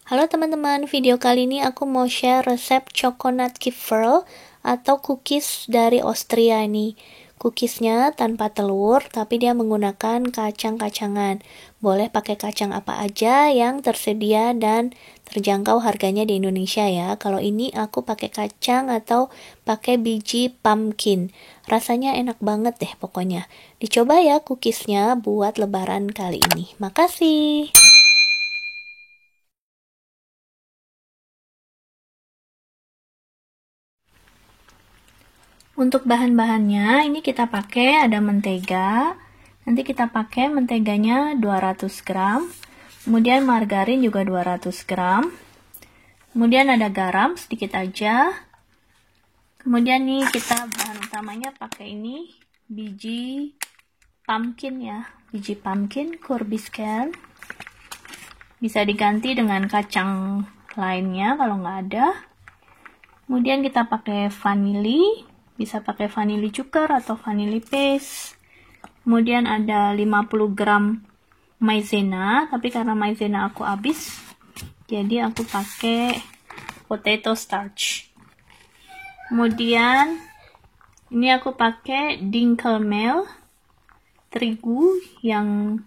Halo teman-teman, video kali ini aku mau share resep coconut kefir atau cookies dari Austria nih. Cookiesnya tanpa telur, tapi dia menggunakan kacang-kacangan. Boleh pakai kacang apa aja yang tersedia dan terjangkau harganya di Indonesia ya. Kalau ini aku pakai kacang atau pakai biji pumpkin. Rasanya enak banget deh pokoknya. Dicoba ya cookiesnya buat lebaran kali ini. Makasih. Untuk bahan-bahannya, ini kita pakai ada mentega. Nanti kita pakai menteganya 200 gram. Kemudian margarin juga 200 gram. Kemudian ada garam sedikit aja. Kemudian nih kita bahan utamanya pakai ini biji pumpkin ya. Biji pumpkin Courbiscan. Bisa diganti dengan kacang lainnya kalau nggak ada. Kemudian kita pakai vanili. Bisa pakai vanili cuker atau vanili paste. Kemudian ada 50 gram maizena, tapi karena maizena aku habis, jadi aku pakai potato starch. Kemudian ini aku pakai dinkelmeal, terigu yang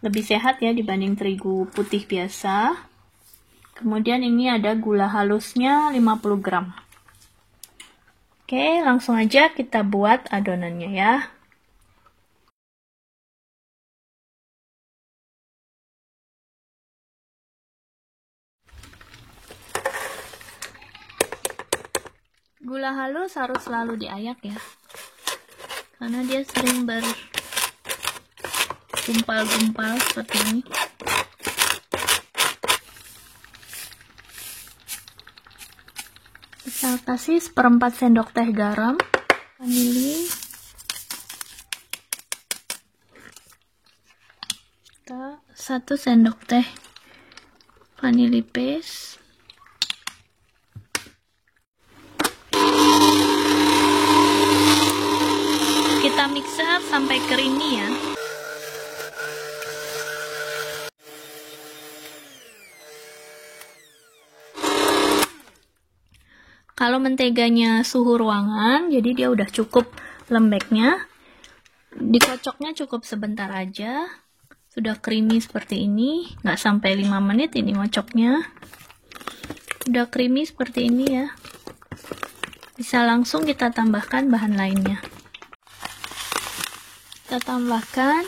lebih sehat ya dibanding terigu putih biasa. Kemudian ini ada gula halusnya 50 gram. Oke, langsung aja kita buat adonannya ya. Gula halus harus selalu diayak ya, karena dia sering bergumpal-gumpal seperti ini. Kita kasih 1/4 sendok teh garam, vanili, kita 1 sendok teh vanili paste, kita mixer sampai creamy ya. Kalau menteganya suhu ruangan, jadi dia udah cukup lembeknya. Dikocoknya cukup sebentar aja. Sudah creamy seperti ini, nggak sampai 5 menit ini ngocoknya. Udah creamy seperti ini ya. Bisa langsung kita tambahkan bahan lainnya. Kita tambahkan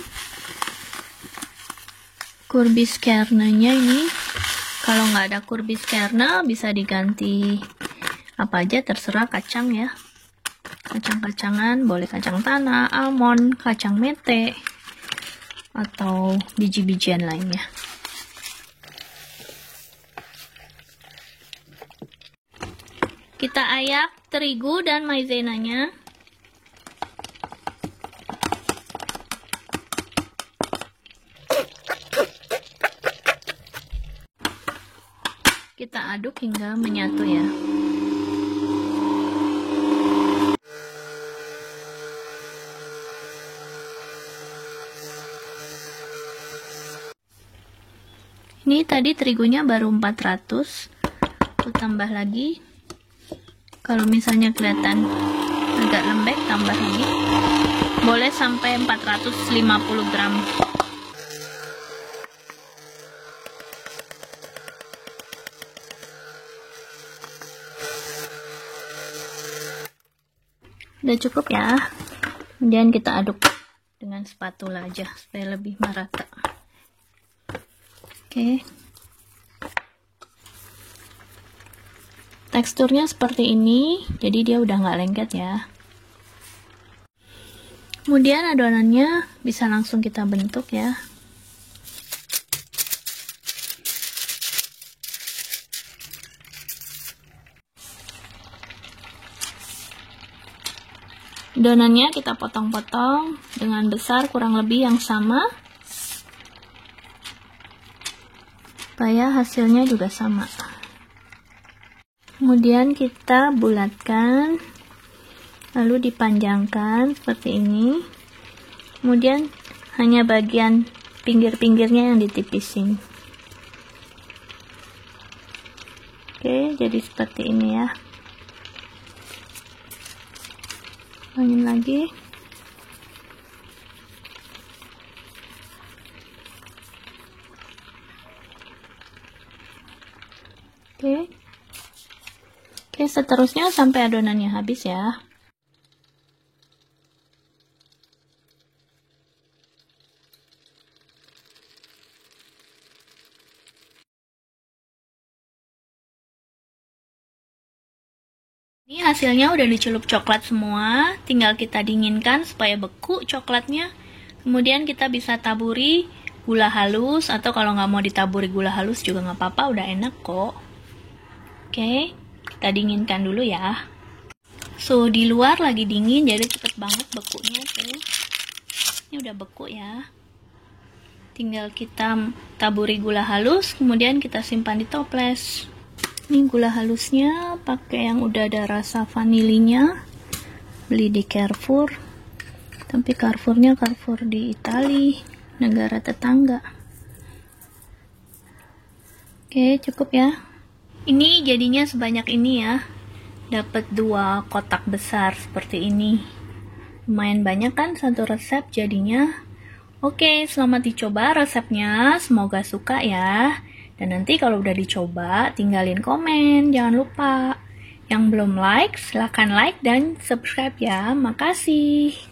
Courbiscan-nya ini. Kalau nggak ada Courbiscan bisa diganti apa aja, terserah kacang ya. Kacang-kacangan, boleh kacang tanah, almond, kacang mete, atau biji-bijian lainnya. Kita ayak terigu dan maizenanya. Kita aduk hingga menyatu ya. Ini tadi terigunya baru 400. Aku tambah lagi. Kalau misalnya kelihatan agak lembek, tambah lagi. Boleh sampai 450 gram. Udah cukup ya. Kemudian kita aduk dengan spatula aja supaya lebih merata. Oke. Teksturnya seperti ini, jadi dia udah nggak lengket ya. Kemudian adonannya bisa langsung kita bentuk ya. Adonannya kita potong-potong dengan besar kurang lebih yang sama, supaya hasilnya juga sama. Kemudian kita bulatkan, lalu dipanjangkan seperti ini. Kemudian hanya bagian pinggir-pinggirnya yang ditipisin. Oke, jadi seperti ini ya. Ulangin lagi. Oke. Oke, seterusnya sampai adonannya habis ya. Ini hasilnya udah dicelup coklat semua, tinggal kita dinginkan supaya beku coklatnya. Kemudian kita bisa taburi gula halus, atau kalau nggak mau ditaburi gula halus juga nggak apa-apa, udah enak kok. Oke, kita dinginkan dulu ya. So, di luar lagi dingin, jadi cepet banget bekunya tuh. Ini udah beku ya. Tinggal kita taburi gula halus, kemudian kita simpan di toples. Ini gula halusnya pakai yang udah ada rasa vanilinya. Beli di Carrefour. Tapi Carrefournya Carrefour di Italia, negara tetangga. Oke, cukup ya. Ini jadinya sebanyak ini ya. Dapat 2 kotak besar seperti ini. Lumayan banyak kan satu resep jadinya. Oke, selamat dicoba resepnya. Semoga suka ya. Dan nanti kalau udah dicoba, tinggalin komen. Jangan lupa. Yang belum like, silahkan like dan subscribe ya. Makasih.